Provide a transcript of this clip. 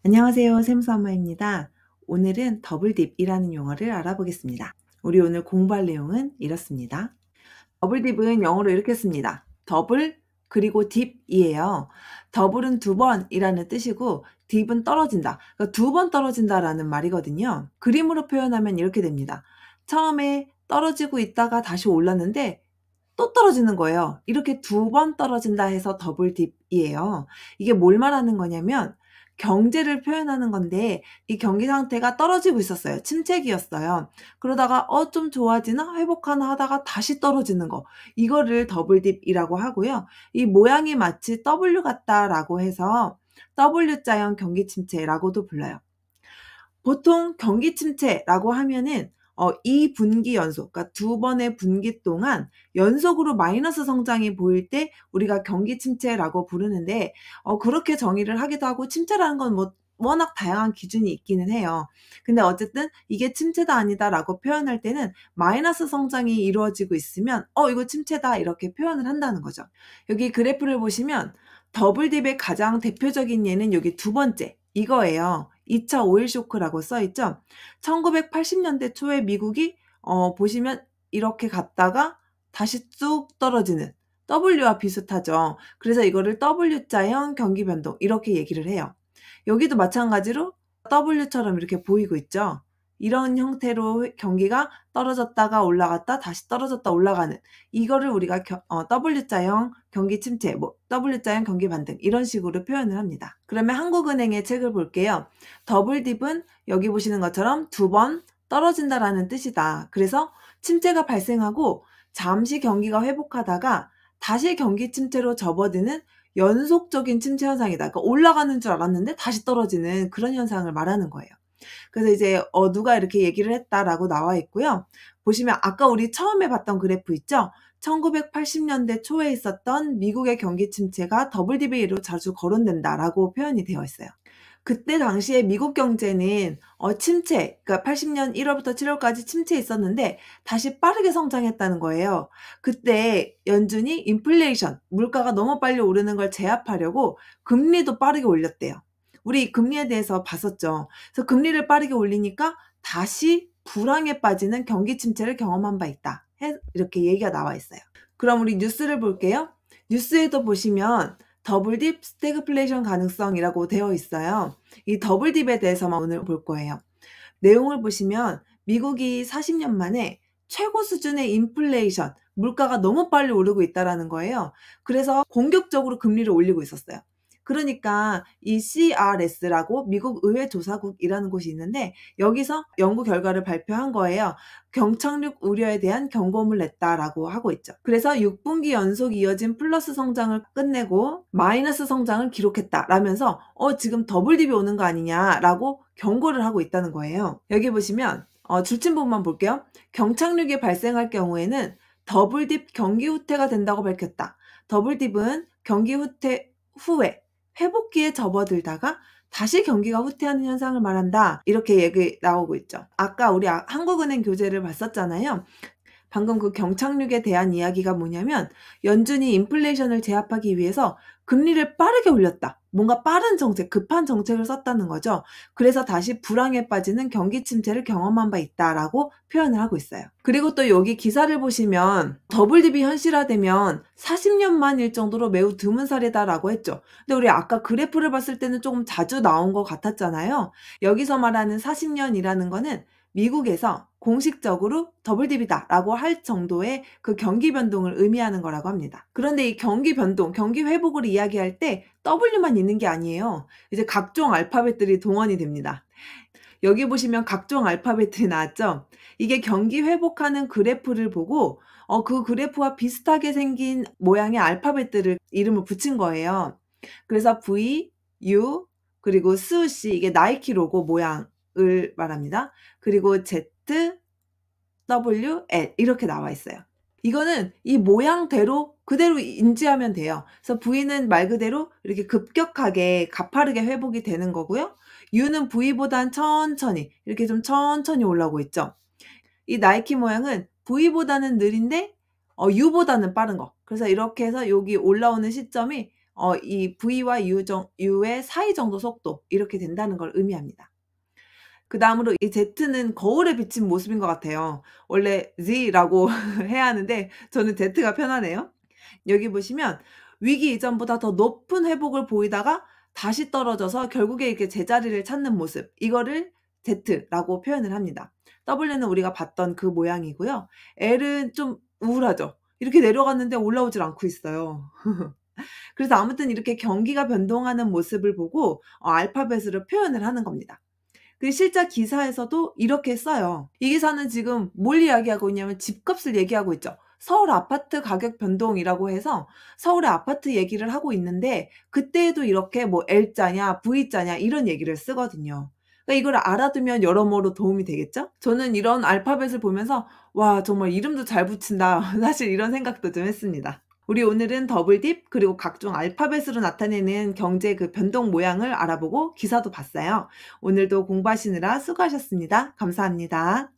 안녕하세요. 샘수엄마입니다. 오늘은 더블딥이라는 용어를 알아보겠습니다. 우리 오늘 공부할 내용은 이렇습니다. 더블딥은 영어로 이렇게 씁니다. 더블 그리고 딥이에요. 더블은 두 번이라는 뜻이고 딥은 떨어진다. 그러니까 두 번 떨어진다라는 말이거든요. 그림으로 표현하면 이렇게 됩니다. 처음에 떨어지고 있다가 다시 올랐는데 또 떨어지는 거예요. 이렇게 두 번 떨어진다 해서 더블 딥이에요. 이게 뭘 말하는 거냐면 경제를 표현하는 건데 이 경기 상태가 떨어지고 있었어요. 침체기였어요. 그러다가 좀 좋아지나 회복하나 하다가 다시 떨어지는 거. 이거를 더블 딥이라고 하고요. 이 모양이 마치 W 같다라고 해서 W자형 경기 침체라고도 불러요. 보통 경기 침체라고 하면은 2분기 연속, 그러니까 두 번의 분기 동안 연속으로 마이너스 성장이 보일 때 우리가 경기 침체라고 부르는데 그렇게 정의를 하기도 하고 침체라는 건 워낙 다양한 기준이 있기는 해요. 근데 어쨌든 이게 침체다 아니다라고 표현할 때는 마이너스 성장이 이루어지고 있으면 이거 침체다 이렇게 표현을 한다는 거죠. 여기 그래프를 보시면 더블딥의 가장 대표적인 예는 여기 두 번째 이거예요. 2차 오일 쇼크라고 써 있죠. 1980년대 초에 미국이 보시면 이렇게 갔다가 다시 쭉 떨어지는 W와 비슷하죠. 그래서 이거를 W자형 경기 변동 이렇게 얘기를 해요. 여기도 마찬가지로 W처럼 이렇게 보이고 있죠. 이런 형태로 경기가 떨어졌다가 올라갔다 다시 떨어졌다 올라가는 이거를 우리가 W자형 경기 침체, W자형 경기 반등 이런 식으로 표현을 합니다. 그러면 한국은행의 책을 볼게요. 더블딥은 여기 보시는 것처럼 두 번 떨어진다라는 뜻이다. 그래서 침체가 발생하고 잠시 경기가 회복하다가 다시 경기 침체로 접어드는 연속적인 침체 현상이다. 그러니까 올라가는 줄 알았는데 다시 떨어지는 그런 현상을 말하는 거예요. 그래서 이제 누가 이렇게 얘기를 했다라고 나와 있고요. 보시면 아까 우리 처음에 봤던 그래프 있죠? 1980년대 초에 있었던 미국의 경기 침체가 WDB로 자주 거론된다라고 표현이 되어 있어요. 그때 당시에 미국 경제는 침체, 그러니까 80년 1월부터 7월까지 침체에 있었는데 다시 빠르게 성장했다는 거예요. 그때 연준이 인플레이션, 물가가 너무 빨리 오르는 걸 제압하려고 금리도 빠르게 올렸대요. 우리 금리에 대해서 봤었죠. 그래서 금리를 빠르게 올리니까 다시 불황에 빠지는 경기 침체를 경험한 바 있다. 이렇게 얘기가 나와 있어요. 그럼 우리 뉴스를 볼게요. 뉴스에도 보시면 더블딥 스태그플레이션 가능성이라고 되어 있어요. 이 더블딥에 대해서만 오늘 볼 거예요. 내용을 보시면 미국이 40년 만에 최고 수준의 인플레이션, 물가가 너무 빨리 오르고 있다라는 거예요. 그래서 공격적으로 금리를 올리고 있었어요. 그러니까 이 CRS라고 미국 의회 조사국이라는 곳이 있는데 여기서 연구 결과를 발표한 거예요. 경착륙 우려에 대한 경고음을 냈다라고 하고 있죠. 그래서 6분기 연속 이어진 플러스 성장을 끝내고 마이너스 성장을 기록했다라면서 지금 더블딥이 오는 거 아니냐라고 경고를 하고 있다는 거예요. 여기 보시면 줄침부분만 볼게요. 경착륙이 발생할 경우에는 더블딥 경기 후퇴가 된다고 밝혔다. 더블딥은 경기 후퇴 후에 회복기에 접어들다가 다시 경기가 후퇴하는 현상을 말한다. 이렇게 얘기 나오고 있죠. 아까 우리 한국은행 교재를 봤었잖아요. 방금 그 경착륙에 대한 이야기가 뭐냐면 연준이 인플레이션을 제압하기 위해서 금리를 빠르게 올렸다. 뭔가 빠른 정책, 급한 정책을 썼다는 거죠. 그래서 다시 불황에 빠지는 경기 침체를 경험한 바 있다라고 표현을 하고 있어요. 그리고 또 여기 기사를 보시면 더블딥이 현실화되면 40년 만일 정도로 매우 드문 사례다라고 했죠. 근데 우리 아까 그래프를 봤을 때는 조금 자주 나온 것 같았잖아요. 여기서 말하는 40년이라는 거는 미국에서 공식적으로 더블딥이다라고 할 정도의 그 경기 변동을 의미하는 거라고 합니다. 그런데 이 경기 변동, 경기 회복을 이야기할 때 W만 있는 게 아니에요. 이제 각종 알파벳들이 동원이 됩니다. 여기 보시면 각종 알파벳들이 나왔죠? 이게 경기 회복하는 그래프를 보고 그 그래프와 비슷하게 생긴 모양의 알파벳들을 이름을 붙인 거예요. 그래서 V, U, 그리고 스우시 이게 나이키 로고 모양을 말합니다. 그리고 Z, W, L 이렇게 나와 있어요. 이거는 이 모양대로 그대로 인지하면 돼요. 그래서 V는 말 그대로 이렇게 급격하게 가파르게 회복이 되는 거고요. U는 V보단 천천히 이렇게 좀 천천히 올라오고 있죠. 이 나이키 모양은 V보다는 느린데 U보다는 빠른 거. 그래서 이렇게 해서 여기 올라오는 시점이 이 V와 U의 사이 정도 속도 이렇게 된다는 걸 의미합니다. 그 다음으로 이 Z는 거울에 비친 모습인 것 같아요. 원래 Z라고 해야 하는데 저는 Z가 편하네요. 여기 보시면 위기 이전보다 더 높은 회복을 보이다가 다시 떨어져서 결국에 이렇게 제자리를 찾는 모습, 이거를 Z라고 표현을 합니다. W는 우리가 봤던 그 모양이고요. L은 좀 우울하죠. 이렇게 내려갔는데 올라오질 않고 있어요. 그래서 아무튼 이렇게 경기가 변동하는 모습을 보고 알파벳으로 표현을 하는 겁니다. 그 실제 기사에서도 이렇게 써요. 이 기사는 지금 뭘 이야기하고 있냐면 집값을 얘기하고 있죠. 서울 아파트 가격 변동이라고 해서 서울의 아파트 얘기를 하고 있는데 그때에도 이렇게 뭐 L자냐 V자냐 이런 얘기를 쓰거든요. 그러니까 이걸 알아두면 여러모로 도움이 되겠죠? 저는 이런 알파벳을 보면서 와, 정말 이름도 잘 붙인다. 사실 이런 생각도 좀 했습니다. 우리 오늘은 더블딥 그리고 각종 알파벳으로 나타내는 경제 그 변동 모양을 알아보고 기사도 봤어요. 오늘도 공부하시느라 수고하셨습니다. 감사합니다.